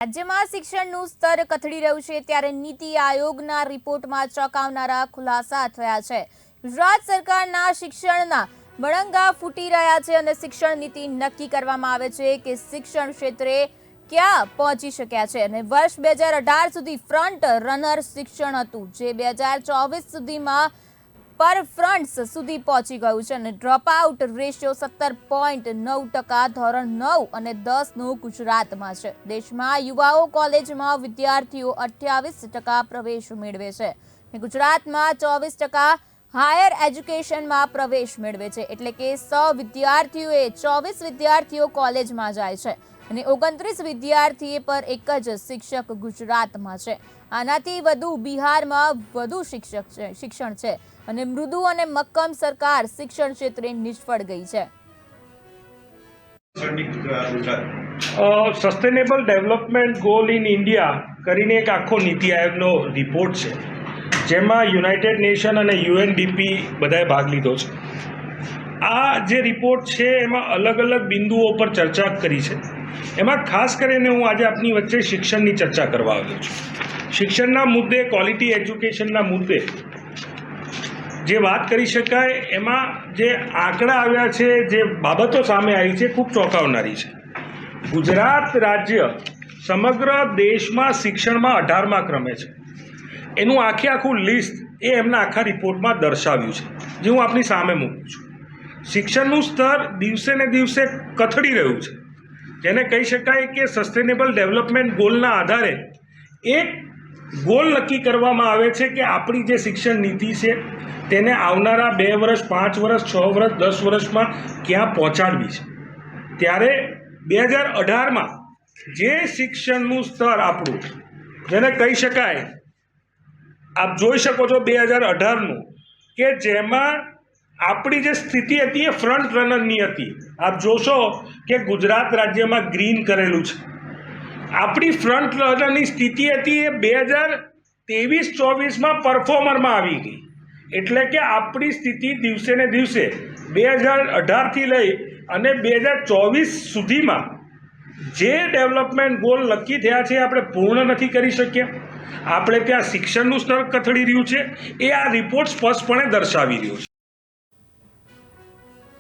રાજ્યમાં શિક્ષણનું સ્તર કથળી રહ્યું છે ત્યારે નીતિ આયોગના રિપોર્ટમાં ચોંકાવનારા ખુલાસા થયા છે। ગુજરાત સરકારના શિક્ષણના બળંગા ફૂટી રહ્યા છે અને શિક્ષણ નીતિ નક્કી કરવામાં આવે છે કે શિક્ષણ ક્ષેત્રે ક્યાં પહોંચી શક્યા છે અને વર્ષ 2018 સુધી ફ્રન્ટ રનર શિક્ષણ હતું જે 2024 સુધીમાં પર ફ્રન્ટ્સ સુધી પહોંચી ગયું છે અને ડ્રોપ આઉટ રેશિયો 17.9% ધોરણ 9 અને 10નું ગુજરાતમાં છે। દેશમાં યુવાઓ કોલેજમાં વિદ્યાર્થીઓ 28% પ્રવેશ મેળવે છે અને ગુજરાતમાં 24% હાયર એજ્યુકેશનમાં પ્રવેશ મેળવે છે, એટલે કે 100 વિદ્યાર્થીઓએ 24 વિદ્યાર્થીઓ કોલેજમાં જાય છે અને 29 વિદ્યાર્થીઓ પર એક જ શિક્ષક ગુજરાતમાં છે। આનાથી વધુ બિહારમાં વધુ શિક્ષણ છે અને મૃદુ અને મક્કમ સરકાર શિક્ષણ ક્ષેત્રે નિષ્ફળ ગઈ છે। Sustainable development goal in India કરીને એક આખો નીતિ આયોગનો રિપોર્ટ છે જેમાં યુનાઇટેડ નેશન અને યુએનડીપી બધાએ ભાગ લીધો છે। આ જે રિપોર્ટ છે એમાં અલગ અલગ બિંદુઓ પર ચર્ચા કરી છે। એમાં ખાસ કરીને હું આજે આપની વચ્ચે શિક્ષણની ચર્ચા કરવા આવ્યો છું। શિક્ષણના મુદ્દે, ક્વોલિટી એજ્યુકેશનના મુદ્દે જે વાત કરી શકાય એમાં જે આંકડા આવ્યા છે, જે બાબતો સામે આવી છે, ખૂબ ચોંકાવનારી છે। ગુજરાત રાજ્ય સમગ્ર દેશમાં શિક્ષણમાં 18મા ક્રમે છે। એનું આખું લિસ્ટ એ એમના આખા રિપોર્ટમાં દર્શાવ્યું છે, જે હું આપની સામે મૂકું છું। શિક્ષણનું સ્તર દિવસે ને દિવસે કથળી રહ્યું છે, જેને કહી શકાય કે સસ્ટેનેબલ ડેવલપમેન્ટ ગોલના આધારે એક ગોલ નક્કી કરવામાં આવે છે કે આપણી જે શિક્ષણ નીતિ છે તેને આવનારા 2 વર્ષ, 5 વર્ષ, 6 વર્ષ, 10 વર્ષમાં ક્યાં પહોંચાડવી છે। ત્યારે 2018માં જે શિક્ષણનું સ્તર આપણું, જેને કહી શકાય, આપ જોઈ શકો છો 2018નું, કે જેમાં આપણી જે સ્થિતિ હતી એ ફ્રન્ટ રનરની હતી। આપ જોશો કે ગુજરાત રાજ્યમાં ગ્રીન કરેલું છે। આપણી ફ્રન્ટ રનરની સ્થિતિ હતી એ 2023-24માં પરફોર્મરમાં આવી ગઈ, એટલે કે આપણી સ્થિતિ દિવસે ને દિવસે 2018થી લઈ અને 2024 સુધીમાં જે ડેવલપમેન્ટ ગોલ નક્કી થયા છે આપણે પૂર્ણ નથી કરી શક્યા। આપણે ત્યાં શિક્ષણનું સ્તર કથળી રહ્યું છે, એ આ રિપોર્ટ સ્પષ્ટપણે દર્શાવી રહ્યું છે।